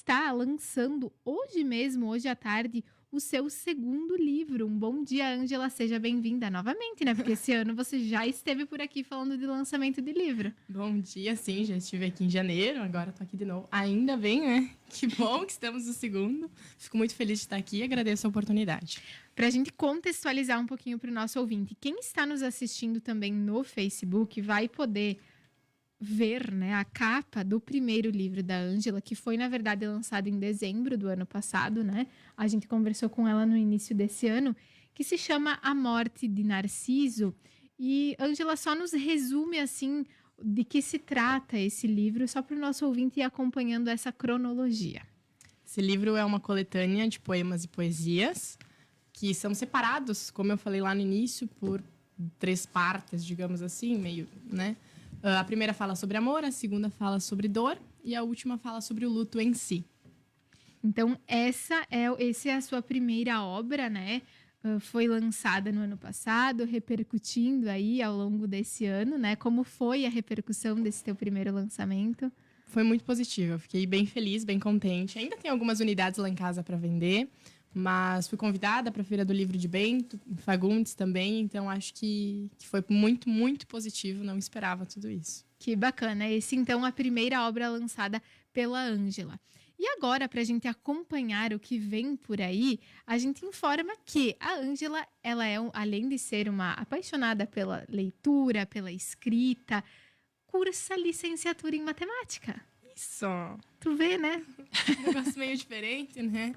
está lançando hoje mesmo, hoje à tarde, o seu segundo livro. Um bom dia, Ângela, seja bem-vinda novamente, né? Porque esse ano você já esteve por aqui falando de lançamento de livro. Bom dia, sim, já estive aqui em janeiro, agora tô aqui de novo. Ainda bem, né? Que bom que estamos no segundo. Fico muito feliz de estar aqui e agradeço a oportunidade. Para a gente contextualizar um pouquinho para o nosso ouvinte, quem está nos assistindo também no Facebook vai poder ver, né, a capa do primeiro livro da Ângela, que foi, na verdade, lançado em dezembro do ano passado, né? A gente conversou com ela no início desse ano, que se chama A Morte de Narciso. E Ângela só nos resume, assim, de que se trata esse livro, só para o nosso ouvinte ir acompanhando essa cronologia. Esse livro é uma coletânea de poemas e poesias que são separados, como eu falei lá no início, por 3 partes, digamos assim, meio, né? A primeira fala sobre amor, a segunda fala sobre dor e a última fala sobre o luto em si. Então, essa é a sua primeira obra, né? Foi lançada no ano passado, repercutindo aí ao longo desse ano, né? Como foi a repercussão desse teu primeiro lançamento? Foi muito positivo, eu fiquei bem feliz, bem contente. Ainda tem algumas unidades lá em casa para vender, mas fui convidada para a Feira do Livro de Bento, em Fagundes também, então acho que foi muito, muito positivo, não esperava tudo isso. Que bacana, esse então a primeira obra lançada pela Ângela. E agora, para a gente acompanhar o que vem por aí, a gente informa que a Ângela, ela é, além de ser uma apaixonada pela leitura, pela escrita, cursa licenciatura em matemática. Isso! Tu vê, né? Um negócio meio diferente, né?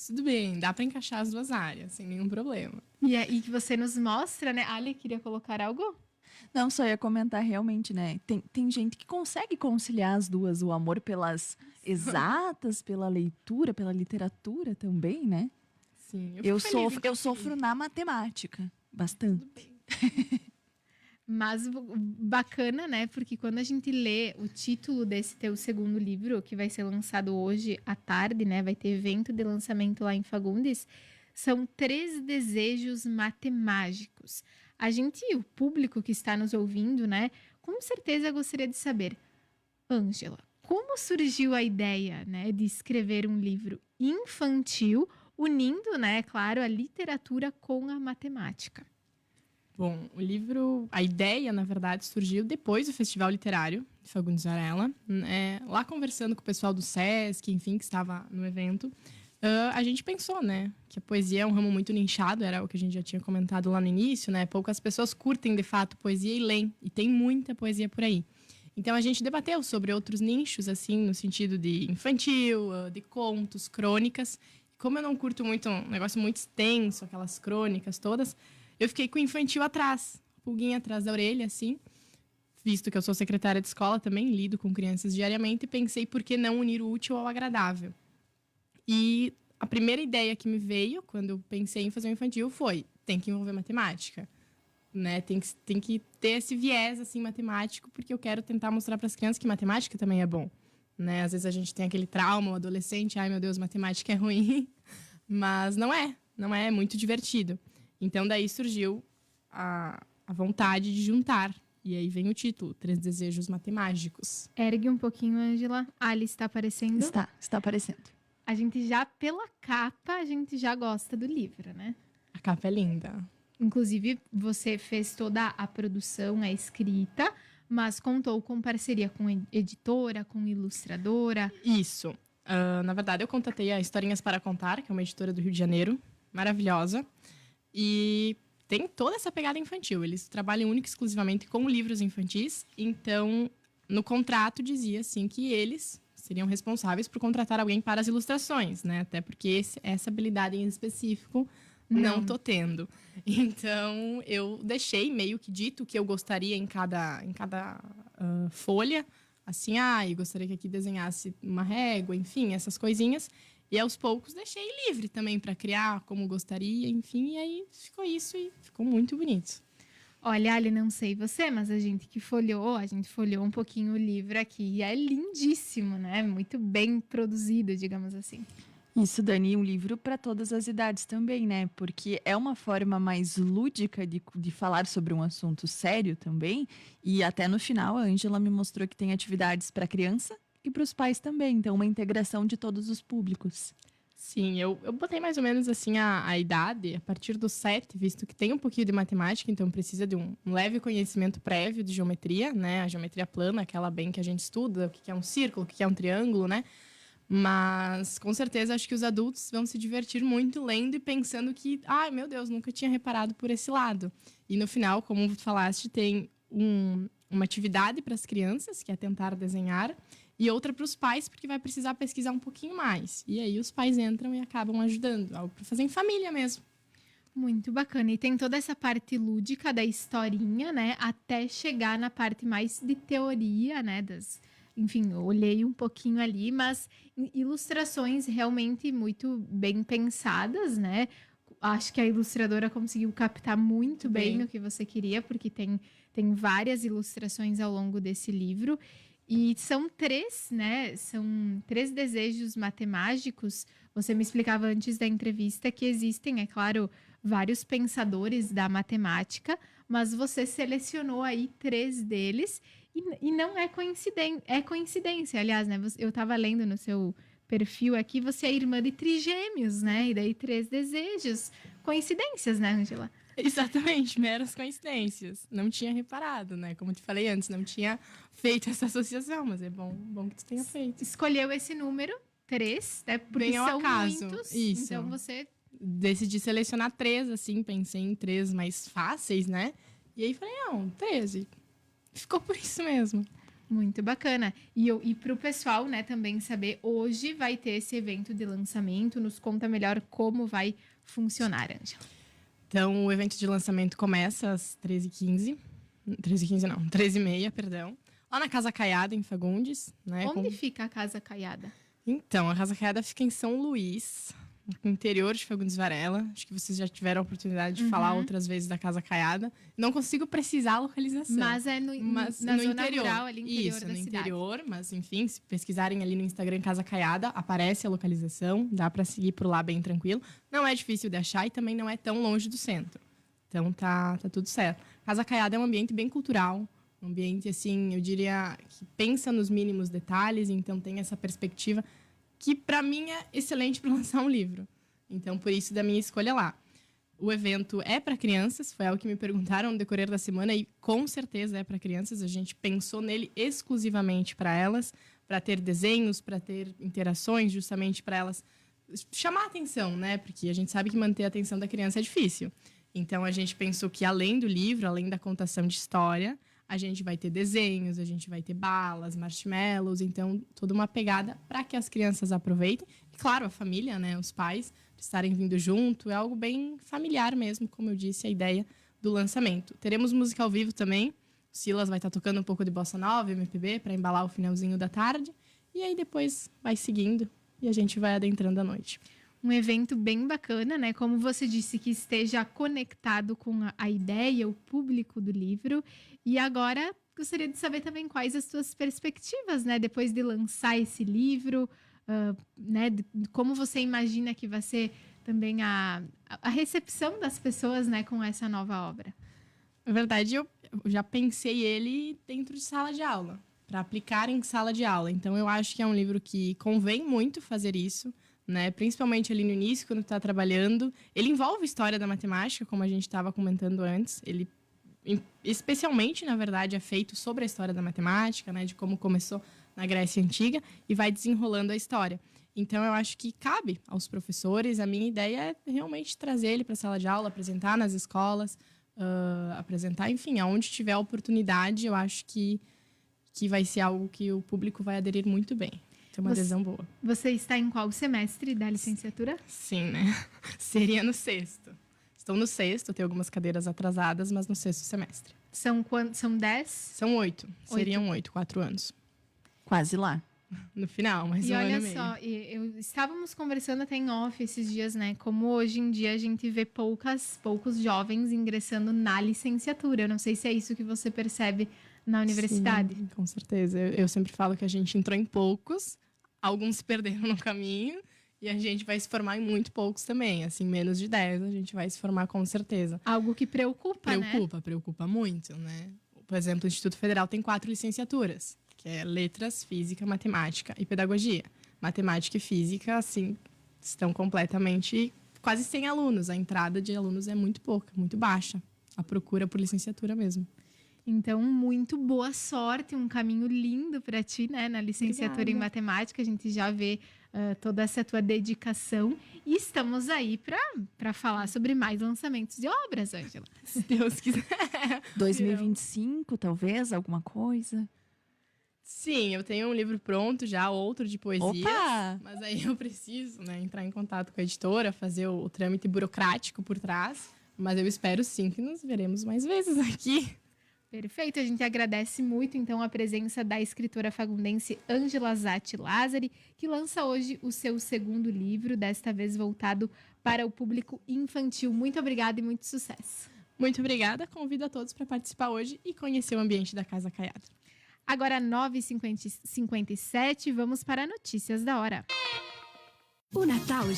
Tudo bem, dá para encaixar as 2 áreas, sem nenhum problema. E aí que você nos mostra, né? Ali, queria colocar algo? Não, só ia comentar realmente, né? Tem gente que consegue conciliar as duas, o amor pelas exatas, pela leitura, pela literatura também, né? Sim, Eu sofro na matemática, bastante. Mas bacana, né? Porque quando a gente lê o título desse teu segundo livro, que vai ser lançado hoje à tarde, né? Vai ter evento de lançamento lá em Fagundes. São 3 desejos matemágicos. A gente, o público que está nos ouvindo, né? Com certeza gostaria de saber, Ângela, como surgiu a ideia, né? De escrever um livro infantil, unindo, né? Claro, a literatura com a matemática. Bom, o livro, a ideia, na verdade, surgiu depois do Festival Literário de Fagundes Varela. Lá conversando com o pessoal do SESC, enfim, que estava no evento, a gente pensou, né, que a poesia é um ramo muito nichado, era o que a gente já tinha comentado lá no início, né? Poucas pessoas curtem, de fato, poesia e leem, e tem muita poesia por aí. Então, a gente debateu sobre outros nichos, assim, no sentido de infantil, de contos, crônicas. Como eu não curto muito um negócio muito extenso, aquelas crônicas todas, eu fiquei com o infantil atrás, pulguinha atrás da orelha, assim. Visto que eu sou secretária de escola também, lido com crianças diariamente, e pensei por que não unir o útil ao agradável. E a primeira ideia que me veio, quando eu pensei em fazer um infantil, foi: tem que envolver matemática. Né? Tem que ter esse viés assim, matemático, porque eu quero tentar mostrar para as crianças que matemática também é bom. Né? Às vezes a gente tem aquele trauma, o adolescente, ai meu Deus, matemática é ruim. Mas não é muito divertido. Então, daí surgiu a vontade de juntar. E aí vem o título, 3 Desejos Matemágicos. Ergue um pouquinho, Ângela. Ali está aparecendo? Está aparecendo. A gente já, pela capa, a gente já gosta do livro, né? A capa é linda. Inclusive, você fez toda a produção, a escrita, mas contou com parceria com editora, com ilustradora. Isso. Na verdade, eu contatei a Historinhas para Contar, que é uma editora do Rio de Janeiro, maravilhosa. E tem toda essa pegada infantil. Eles trabalham única e exclusivamente com livros infantis. Então, no contrato dizia assim que eles seriam responsáveis por contratar alguém para as ilustrações, né? Até porque essa habilidade em específico não tô tendo. Então, eu deixei meio que dito o que eu gostaria em cada folha. Assim, eu gostaria que aqui desenhasse uma régua, enfim, essas coisinhas. E aos poucos deixei livre também para criar como gostaria, enfim. E aí ficou isso e ficou muito bonito. Olha, Ali, não sei você, mas a gente folheou um pouquinho o livro aqui. E é lindíssimo, né? Muito bem produzido, digamos assim. Isso, Dani, um livro para todas as idades também, né? Porque é uma forma mais lúdica de falar sobre um assunto sério também. E até no final, a Ângela me mostrou que tem atividades para criança e para os pais também. Então, uma integração de todos os públicos. Sim, eu botei mais ou menos assim a idade, a partir dos 7, visto que tem um pouquinho de matemática, então precisa de um leve conhecimento prévio de geometria, né? A geometria plana, aquela bem que a gente estuda, o que é um círculo, o que é um triângulo, né? Mas, com certeza, acho que os adultos vão se divertir muito lendo e pensando que, ai, meu Deus, nunca tinha reparado por esse lado. E no final, como tu falaste, tem uma atividade para as crianças, que é tentar desenhar, e outra para os pais, porque vai precisar pesquisar um pouquinho mais. E aí os pais entram e acabam ajudando. Algo para fazer em família mesmo. Muito bacana. E tem toda essa parte lúdica da historinha, né? Até chegar na parte mais de teoria, né? Enfim, eu olhei um pouquinho ali, mas ilustrações realmente muito bem pensadas, né? Acho que a ilustradora conseguiu captar muito bem o que você queria, porque tem várias ilustrações ao longo desse livro. E são 3, né? São 3 desejos matemáticos. Você me explicava antes da entrevista que existem, é claro, vários pensadores da matemática, mas você selecionou aí 3 deles e não é coincidência. É coincidência, aliás, né? Eu estava lendo no seu perfil aqui, você é irmã de trigêmeos, né? E daí 3 desejos. Coincidências, né, Angela? Exatamente, meras coincidências. Não tinha reparado, né? Como te falei antes, não tinha feito essa associação, mas é bom que tu tenha feito. Escolheu esse número, 3, né? Porque Bem ao são acaso. muitos. Isso. Então você decidi selecionar 3, assim, pensei em 3 mais fáceis, né? E aí falei, não, 13. Ficou por isso mesmo. Muito bacana. E para o pessoal, né, também saber, hoje vai ter esse evento de lançamento. Nos conta melhor como vai funcionar, Ângela. Então, o evento de lançamento começa às 13h15. 13h15 não, 13h30, perdão. Lá na Casa Caiada, em Fagundes. Né? Onde fica a Casa Caiada? Então, a Casa Caiada fica em São Luís, no interior de Fagundes Varela. Acho que vocês já tiveram a oportunidade de falar outras vezes da Casa Caiada. Não consigo precisar a localização. Mas é na zona interior. Rural, ali interior Isso, da no cidade. interior. Mas, enfim, se pesquisarem ali no Instagram Casa Caiada, aparece a localização. Dá para seguir por lá bem tranquilo. Não é difícil de achar e também não é tão longe do centro. Então, tá tudo certo. Casa Caiada é um ambiente bem cultural. Um ambiente, assim, eu diria, que pensa nos mínimos detalhes. Então, tem essa perspectiva que, para mim, é excelente para lançar um livro. Então, por isso, da minha escolha lá. O evento é para crianças, foi algo que me perguntaram no decorrer da semana e com certeza é para crianças. A gente pensou nele exclusivamente para elas, para ter desenhos, para ter interações, justamente para elas chamar a atenção, né? Porque a gente sabe que manter a atenção da criança é difícil. Então, a gente pensou que além do livro, além da contação de história, a gente vai ter desenhos, a gente vai ter balas, marshmallows, então toda uma pegada para que as crianças aproveitem. E claro, a família, né, os pais estarem vindo junto, é algo bem familiar mesmo, como eu disse, a ideia do lançamento. Teremos música ao vivo também. O Silas vai estar tocando um pouco de bossa nova, MPB, para embalar o finalzinho da tarde. E aí depois vai seguindo e a gente vai adentrando a noite. Um evento bem bacana, né? Como você disse, que esteja conectado com a ideia, o público do livro. E agora, gostaria de saber também quais as suas perspectivas, né? Depois de lançar esse livro, né? Como você imagina que vai ser também a recepção das pessoas, né? Com essa nova obra. Na verdade, eu já pensei ele dentro de sala de aula, para aplicar em sala de aula. Então, eu acho que é um livro que convém muito fazer isso, né? Principalmente ali no início, quando está trabalhando. Ele envolve história da matemática, como a gente estava comentando antes. Ele, especialmente, na verdade, é feito sobre a história da matemática, né? De como começou na Grécia Antiga e vai desenrolando a história. Então, eu acho que cabe aos professores. A minha ideia é realmente trazer ele para a sala de aula, apresentar nas escolas, apresentar, enfim, aonde tiver a oportunidade. Eu acho que vai ser algo que o público vai aderir muito bem. Tem uma adesão boa. Você está em qual semestre da licenciatura? Sim, né? Seria no 6º. Estou no 6º, tenho algumas cadeiras atrasadas, mas no 6º semestre. São quantos? São 10? São 8. Seriam 8, 4 anos. Quase lá. No final, mais e um ano e olha meio. só, estávamos conversando até em off esses dias, né? Como hoje em dia a gente vê poucos jovens ingressando na licenciatura. Eu não sei se é isso que você percebe na universidade. Sim, com certeza. Eu sempre falo que a gente entrou em poucos, alguns se perderam no caminho, e a gente vai se formar em muito poucos também. Assim, menos de 10 a gente vai se formar com certeza. Algo que preocupa, né? Preocupa muito, né? Por exemplo, o Instituto Federal tem 4 licenciaturas, que é letras, física, matemática e pedagogia. Matemática e física, assim, estão completamente quase sem alunos. A entrada de alunos é muito pouca, muito baixa. A procura por licenciatura mesmo. Então, muito boa sorte, um caminho lindo para ti, né? Na licenciatura Obrigada. em matemática, a gente já vê toda essa tua dedicação. E estamos aí para falar sobre mais lançamentos de obras, Ângela. Se Deus quiser. 2025, talvez, alguma coisa? Sim, eu tenho um livro pronto já, outro de poesias. Opa! Mas aí eu preciso, né, entrar em contato com a editora, fazer o trâmite burocrático por trás. Mas eu espero sim que nos veremos mais vezes aqui. Perfeito, a gente agradece muito então a presença da escritora fagundense Ângela Zatti Lázari, que lança hoje o seu segundo livro, desta vez voltado para o público infantil. Muito obrigada e muito sucesso. Muito obrigada, convido a todos para participar hoje e conhecer o ambiente da Casa Caiado. Agora 9h57, vamos para notícias da hora. O Natal